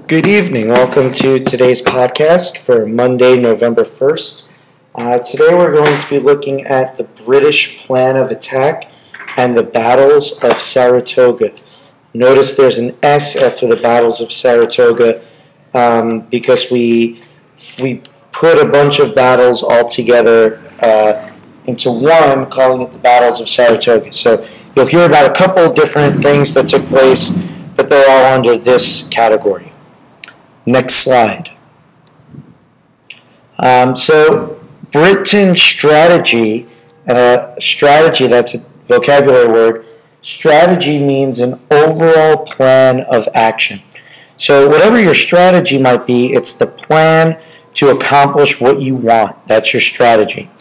Good evening. Welcome to today's podcast for Monday, November 1st. Today we're going to be looking at the British plan of attack and the battles of Saratoga. Notice there's an S after the battles of Saratoga because we put a bunch of battles all together into one, calling it the battles of Saratoga. So you'll hear about a couple different things that took place, but they're all under this category. Next slide. So Britain's strategy, strategy, that's a vocabulary word. Strategy means an overall plan of action. So whatever your strategy might be, it's the plan to accomplish what you want. That's your strategy.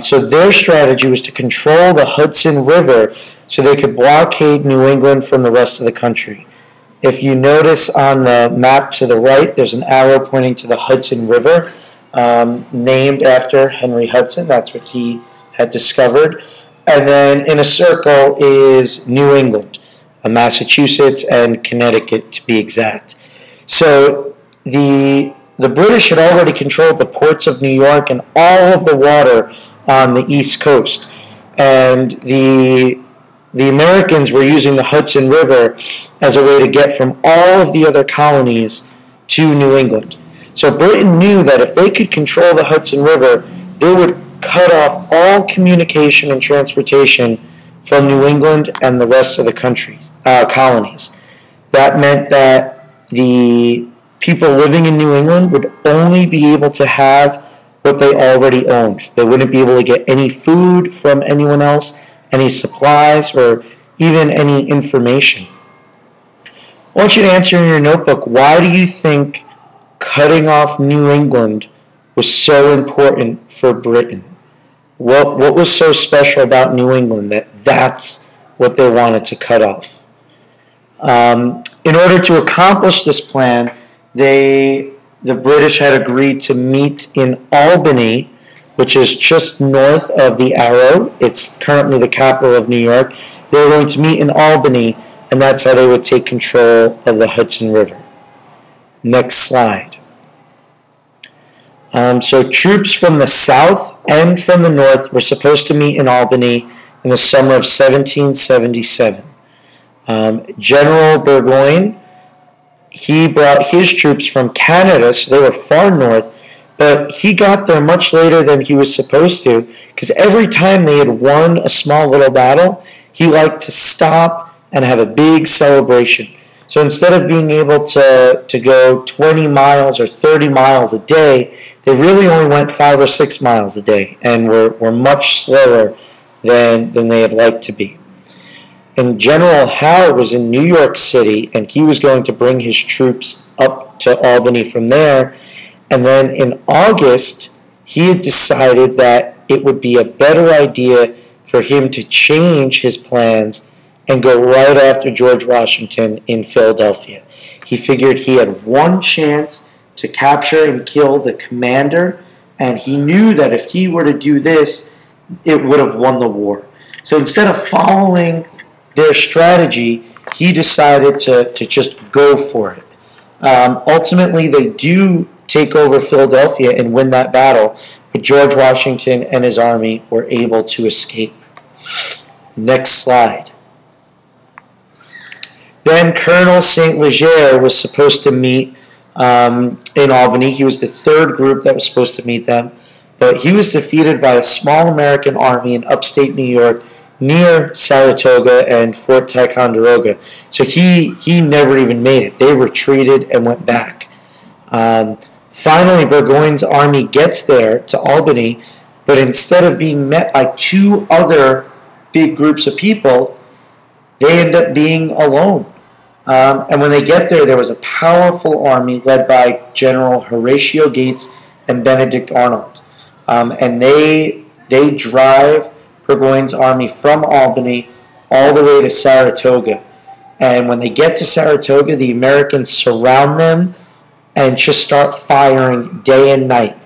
So their strategy was to control the Hudson River so they could blockade New England from the rest of the country. If you notice on the map to the right, there's an arrow pointing to the Hudson River, named after Henry Hudson. That's what he had discovered. And then in a circle is New England, Massachusetts and Connecticut to be exact. So the British had already controlled the ports of New York and all of the water on the East Coast. And the Americans were using the Hudson River as a way to get from all of the other colonies to New England. So Britain knew that if they could control the Hudson River, they would cut off all communication and transportation from New England and the rest of the colonies. That meant that the people living in New England would only be able to have what they already owned. They wouldn't be able to get any food from anyone else, any supplies, or even any information. I want you to answer in your notebook, why do you think cutting off New England was so important for Britain? What was so special about New England that that's what they wanted to cut off? In order to accomplish this plan, the British had agreed to meet in Albany, which is just north of the arrow. It's currently the capital of New York. They were going to meet in Albany, and that's how they would take control of the Hudson River. Next slide. So troops from the south and from the north were supposed to meet in Albany in the summer of 1777. General Burgoyne, he brought his troops from Canada, so they were far north, but he got there much later than he was supposed to, because every time they had won a small little battle, he liked to stop and have a big celebration. So instead of being able to go 20 miles or 30 miles a day, they really only went 5 or 6 miles a day and were much slower than they had liked to be. And General Howe was in New York City, and he was going to bring his troops up to Albany from there. And then in August, he had decided that it would be a better idea for him to change his plans and go right after George Washington in Philadelphia. He figured he had one chance to capture and kill the commander, and he knew that if he were to do this, it would have won the war. So instead of following their strategy, he decided to just go for it. Ultimately, they do take over Philadelphia and win that battle, but George Washington and his army were able to escape. Next slide. Then Colonel St. Leger was supposed to meet in Albany. He was the third group that was supposed to meet them, but he was defeated by a small American army in upstate New York near Saratoga and Fort Ticonderoga. So he never even made it. They retreated and went back. Finally, Burgoyne's army gets there to Albany, but instead of being met by two other big groups of people, they end up being alone. And when they get there, there was a powerful army led by General Horatio Gates and Benedict Arnold. And they drive Burgoyne's army from Albany all the way to Saratoga. And when they get to Saratoga, the Americans surround them and just start firing day and night,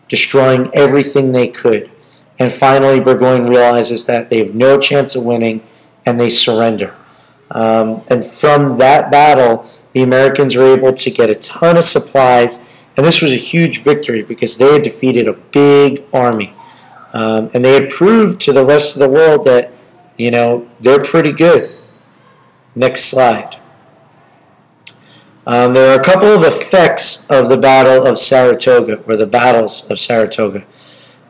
destroying everything they could. And finally, Burgoyne realizes that they have no chance of winning, and they surrender. And from that battle, the Americans were able to get a ton of supplies, and this was a huge victory because they had defeated a big army. And they had proved to the rest of the world that, they're pretty good. Next slide. There are a couple of effects of the Battle of Saratoga, or the battles of Saratoga.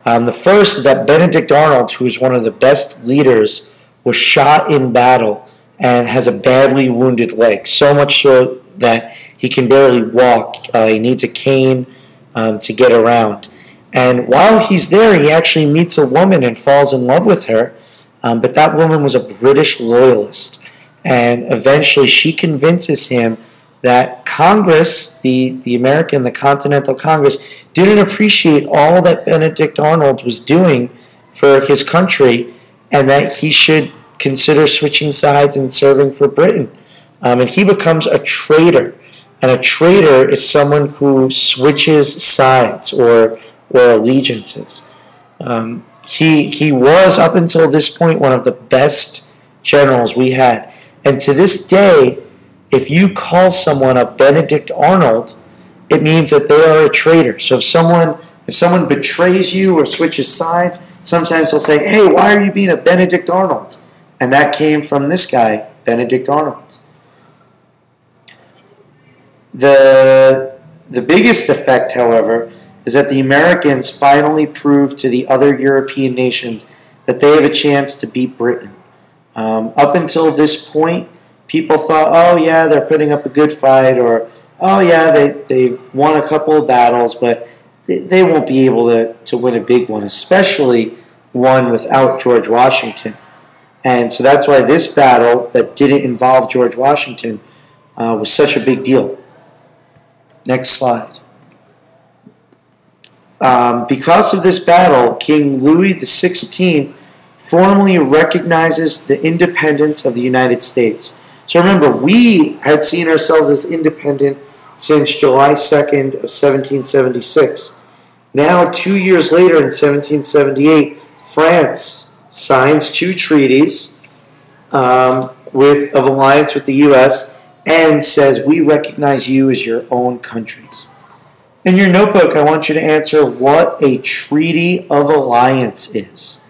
The first is that Benedict Arnold, who is one of the best leaders, was shot in battle and has a badly wounded leg, so much so that he can barely walk. He needs a cane to get around. And while he's there, he actually meets a woman and falls in love with her, but that woman was a British loyalist. And eventually she convinces him that Congress, the Continental Congress, didn't appreciate all that Benedict Arnold was doing for his country, and that he should consider switching sides and serving for Britain. And he becomes a traitor. And a traitor is someone who switches sides or allegiances. He was, up until this point, one of the best generals we had. And to this day, if you call someone a Benedict Arnold, it means that they are a traitor. So if someone betrays you or switches sides, sometimes they'll say, "Hey, why are you being a Benedict Arnold?" And that came from this guy, Benedict Arnold. The biggest effect, however, is that the Americans finally proved to the other European nations that they have a chance to beat Britain. Up until this point, people thought, oh yeah, they're putting up a good fight, or oh yeah, they've won a couple of battles, but they won't be able to win a big one, especially one without George Washington. And so that's why this battle that didn't involve George Washington was such a big deal. Next slide. Because of this battle, King Louis XVI formally recognizes the independence of the United States. So remember, we had seen ourselves as independent since July 2nd of 1776. Now, 2 years later, in 1778, France signs 2 treaties of alliance with the U.S. and says, we recognize you as your own countries. In your notebook, I want you to answer what a treaty of alliance is.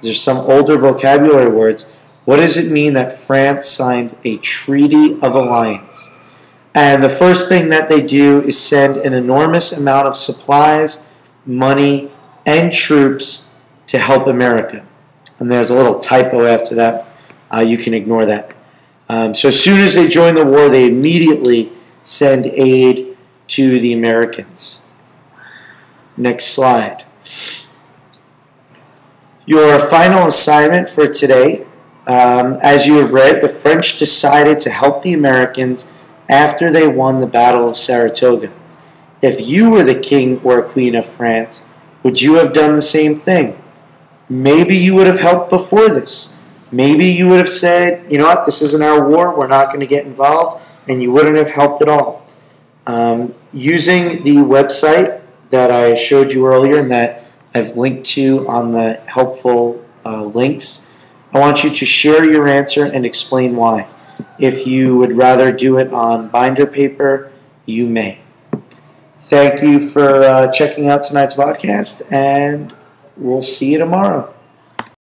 There's some older vocabulary words. What does it mean that France signed a treaty of alliance? And the first thing that they do is send an enormous amount of supplies, money, and troops to help America. And there's a little typo after that. You can ignore that. So as soon as they join the war, they immediately send aid to the Americans. Next slide. Your final assignment for today, as you have read, the French decided to help the Americans after they won the Battle of Saratoga. If you were the king or queen of France, would you have done the same thing? Maybe you would have helped before this. Maybe you would have said, you know what, this isn't our war, we're not going to get involved, and you wouldn't have helped at all. Using the website that I showed you earlier and that I've linked to on the helpful links, I want you to share your answer and explain why. If you would rather do it on binder paper, you may. Thank you for checking out tonight's Vodcast, and we'll see you tomorrow.